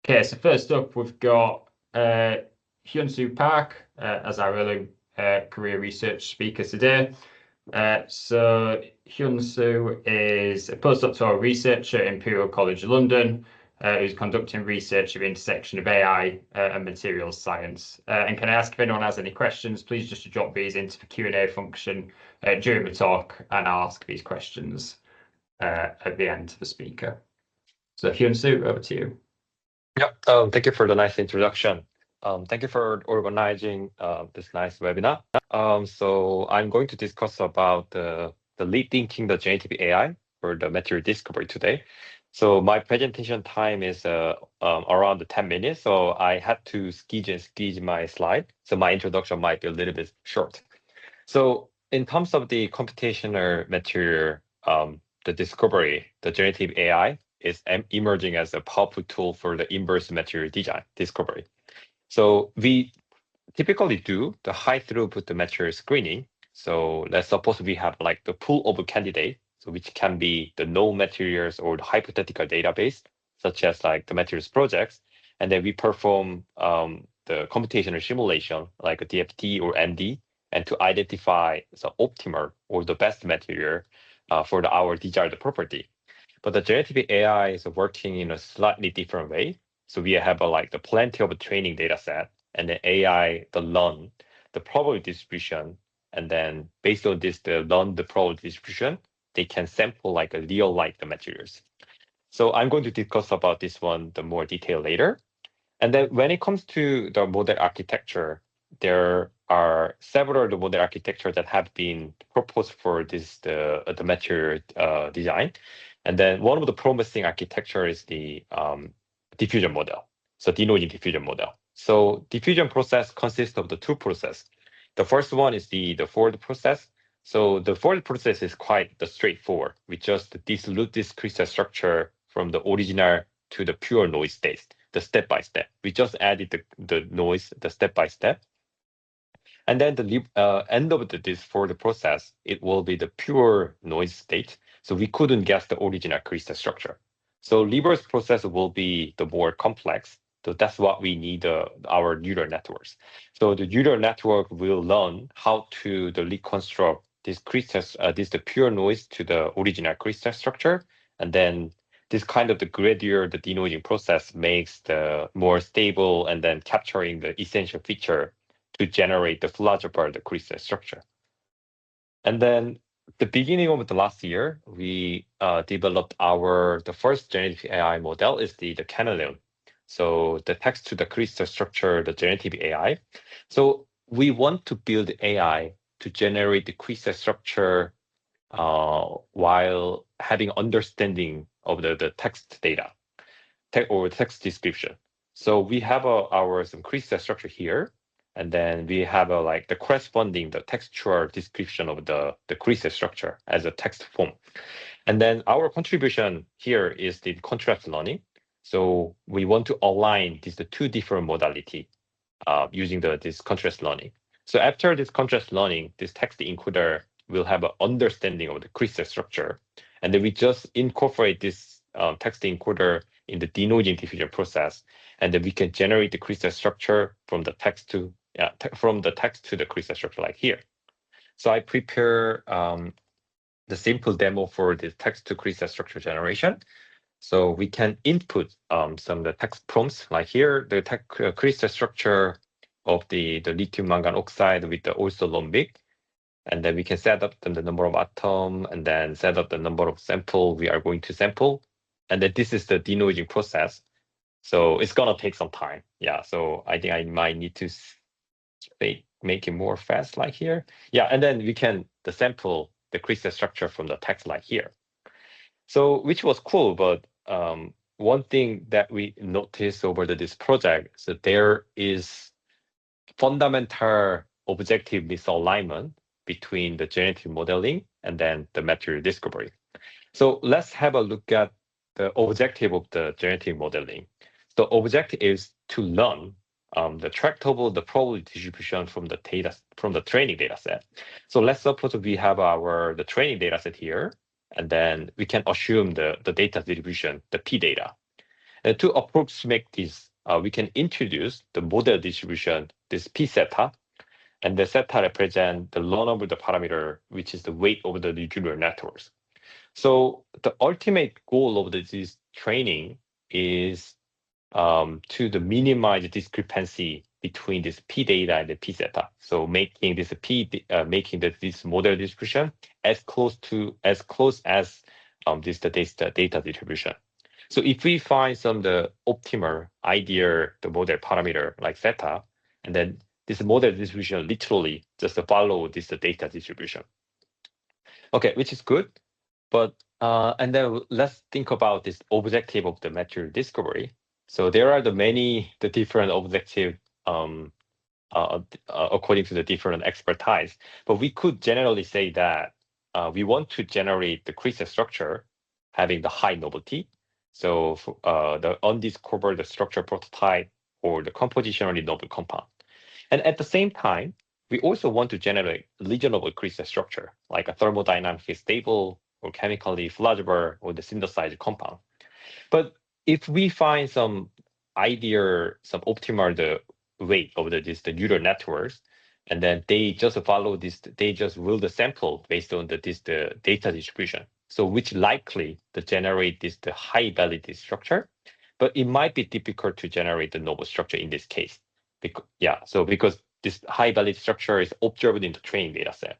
Okay, so first up, we've got Hyunsoo Park as our early career research speaker today. So Hyunsoo is a postdoctoral researcher at Imperial College London who's conducting research at the intersection of AI and materials science. And can I ask if anyone has any questions, please just drop these into the Q&A function during the talk, and I'll ask these questions at the end to the speaker. So Hyunsoo, over to you. Yeah, thank you for the nice introduction. Thank you for organizing this nice webinar. So I'm going to discuss about the rethinking the generative AI for the material discovery today. So my presentation time is around 10 minutes, so I had to squeeze my slide. So my introduction might be a little bit short. So in terms of the computational material, the discovery, the generative AI is emerging as a powerful tool for the inverse material design discovery. So we typically do the high throughput material screening. So let's suppose we have like the pool of candidate, so which can be the known materials or the hypothetical database, such as like the materials projects, and then we perform the computational simulation like a DFT or MD, and to identify the optimal or the best material for our desired property. But the generative AI is working in a slightly different way. So we have like the plenty of training data set, and the AI, the learn, the probability distribution, and then based on this, the learn the probability distribution, they can sample like a real like the materials. So I'm going to discuss about this one the more detail later. And then when it comes to the model architecture, there are several the model architecture that have been proposed for this the material design. And then one of the promising architecture is the diffusion model. So denoising diffusion model. So diffusion process consists of the two processes. The first one is the forward process. So the forward process is quite straightforward. We just dilute this crystal structure from the original to the pure noise state, the step by step. We just added the noise, the step by step. And then the end of this forward process, it will be the pure noise state. So we couldn't guess the original crystal structure. So reverse process will be the more complex. So that's what we need our neural networks. So the neural network will learn how to reconstruct this crystal, the pure noise to the original crystal structure, and then this kind of the gradual the denoising process makes the more stable and then capturing the essential feature to generate the flexible the crystal structure. And then the beginning of the last year, we developed the first generative AI model is the chameleon. So the text to the crystal structure, the generative AI. So we want to build AI to generate the crystal structure while having understanding of the text data or text description. So we have some crystal structure here, and then we have like the corresponding the textual description of the crystal structure as a text form. And then our contribution here is the contrast learning. So we want to align the two different modality using this contrast learning. So after this contrast learning, this text encoder will have an understanding of the crystal structure. And then we just incorporate this text encoder in the denoising diffusion process. And then we can generate the crystal structure from the text to the crystal structure like here. So I prepare the simple demo for the text to crystal structure generation. So we can input some of the text prompts like here, the crystal structure of the lithium mangan oxide with the also rhombic. And then we can set up the number of atom and then set up the number of sample we are going to sample. And then this is the denoising process. So it's going to take some time. Yeah, so I think I might need to make it more fast like here. Yeah, and then we can sample the crystal structure from the text like here. So which was cool, but one thing that we noticed over this project, so there is fundamental objective misalignment between the generative modeling and then the material discovery. So let's have a look at the objective of the generative modeling. The objective is to learn the tractable, the probability distribution from the training data set. So let's suppose we have the training data set here, and then we can assume the data distribution, the P data. And to approximate this, we can introduce the model distribution, this p theta, and the theta represent the learnable parameter, which is the weight of the neural networks. So the ultimate goal of this training is to minimize the discrepancy between this p data and the p theta. So making this this model distribution as close as the data distribution. So if we find the optimal ideal the model parameter like theta, and then this model distribution literally just follow this data distribution. Okay, which is good, but and then let's think about this objective of the material discovery. So there are the different objectives according to the different expertise, but we could generally say that we want to generate the crystal structure having the high novelty. So the undiscovered structure prototype or the compositionally novel compound. And at the same time, we also want to generate reasonable crystal structure, like a thermodynamically stable or chemically flexible or the synthesized compound. But if we find some optimal the weight of the neural networks, and then they just follow this, they just will the sample based on the data distribution. So which likely to generate the high validity structure, but it might be difficult to generate the novel structure in this case. Because this high validity structure is observed in the training data set.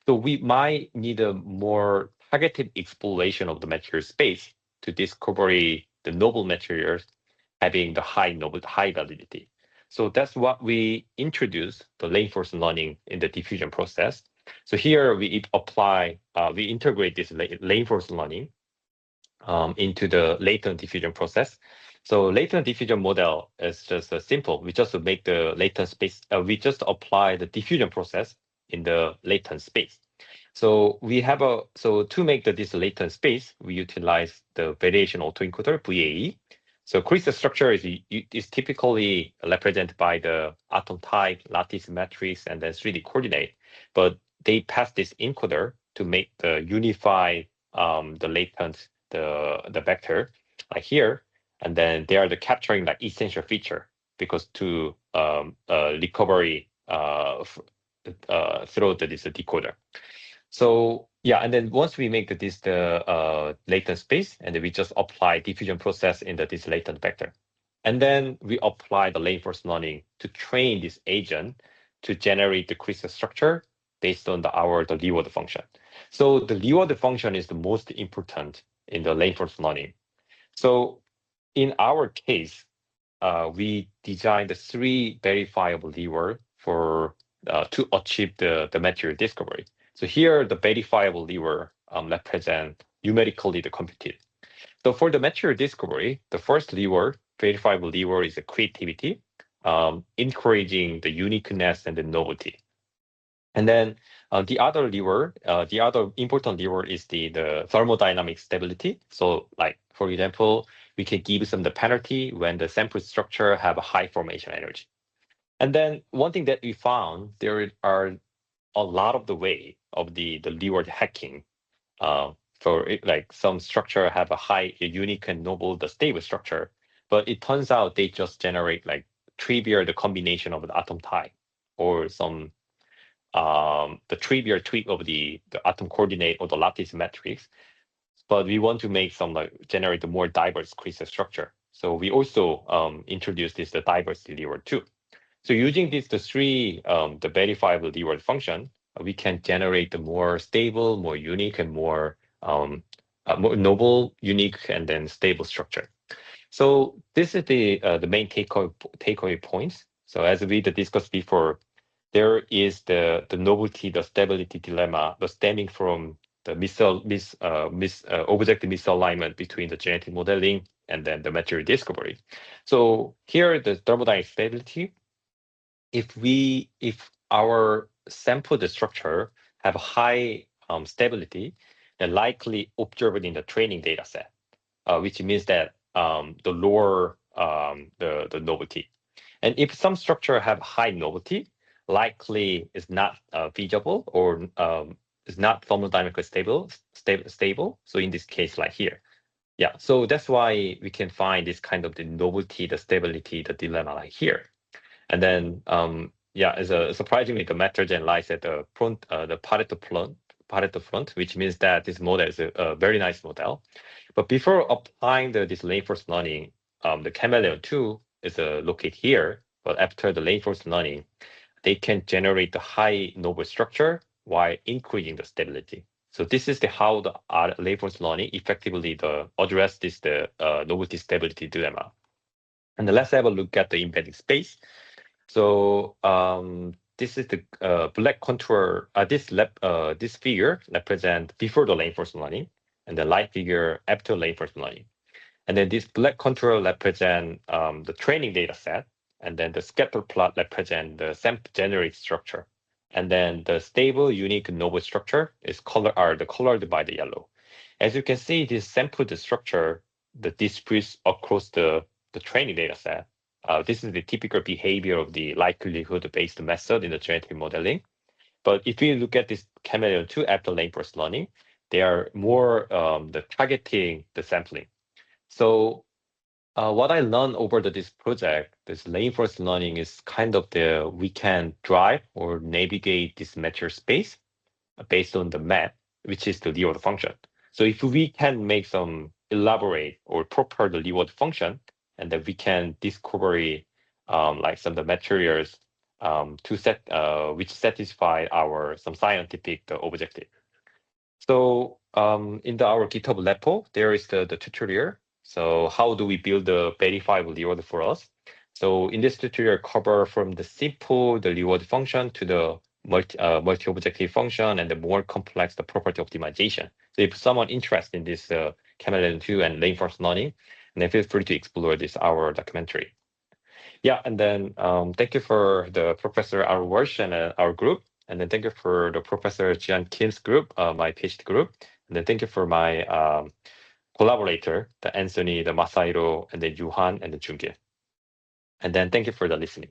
So we might need a more targeted exploration of the material space to discover the novel materials having the high validity. So that's what we introduce the reinforcement learning in the diffusion process. So here we integrate this reinforcement learning into the latent diffusion process. So latent diffusion model is just simple. We just make the latent space. We just apply the diffusion process in the latent space. So to make this latent space, we utilize the variation autoencoder VAE. So crystal structure is typically represented by the atom type, lattice matrix, and then 3D coordinate. But they pass this encoder to make the unified the latent the vector like here, and then they are capturing like essential feature because to recovery through this decoder. So yeah, and then once we make the latent space, and then we just apply diffusion process in this latent vector, and then we apply the reinforcement learning to train this agent to generate the crystal structure based on the reward function. So the reward function is the most important in the reinforcement learning. So in our case, we designed the 3 verifiable reward for to achieve the material discovery. So here, the verifiable reward represent numerically the computed. So for the material discovery, the first reward, verifiable reward, is the creativity, encouraging the uniqueness and the novelty. And then the other important reward is the thermodynamic stability. So like, for example, we can give some the penalty when the sample structure have a high formation energy. And then one thing that we found, there are a lot of the way of the reward hacking for it, like some structure have a high, unique and noble, the stable structure, but it turns out they just generate like trivial the combination of the atom type or some the trivial tweak of the atom coordinate or the lattice matrix. But we want to make some generate a more diverse crystal structure. So we also introduced the diversity reward too. So using the 3 the verifiable reward function, we can generate the more stable, more unique, and more more noble, unique, and then stable structure. So this is the main takeaway points. So as we discussed before, there is the novelty, the stability dilemma, stemming from the objective misalignment between the genetic modeling and then the material discovery. So here, the thermodynamic stability, if our sample the structure have high stability, then likely observed in the training data set, which means that the lower the novelty. And if some structure have high novelty, likely is not feasible or is not thermodynamically stable. So in this case, like here, Yeah, so that's why we can find this kind of the novelty, the stability, the dilemma like here. And then, yeah, surprisingly, the method then lies at the front, the Pareto front, which means that this model is a very nice model. But before applying this reinforcement learning, the chameleon 2 is located here. But after the reinforcement learning, they can generate the high novel structure while increasing the stability. So this is how the reinforcement learning effectively address the novelty stability dilemma. And then let's have a look at the embedding space. So this is the black contour. This figure represents before the reinforcement learning, and the light figure after reinforcement learning. And then this black contour represent the training data set, and then the scatter plot represent the sample generated structure. And then the stable, unique, novel structure is colored by the yellow. As you can see, this sampled structure, the disputes across the training data set. This is the typical behavior of the likelihood-based method in the generative modeling. But if you look at this chameleon 2 after reinforcement learning, they are more targeting the sampling. So what I learned over this project, this reinforcement learning is kind of we can drive or navigate this mature space based on the map, which is the reward function. So if we can make some elaborate or proper the reward function, and then we can discover like some of the materials which satisfy some scientific objective. So in our GitHub repo, there is the tutorial. So how do we build the verifiable reward for us? So in this tutorial, cover from the simple reward function to the multi-objective function and the more complex the property optimization. So if someone interested in this chameleon 2 and reinforcement learning, then feel free to explore our documentary. Yeah, and then thank you for the Professor our Walsh and our group. And then thank you for the Professor Jian Kim's group, my PhD group. And then thank you for my collaborator, the Anthony, the Masahiro, and the Yuhan, and the Jungil. And then thank you for the listening.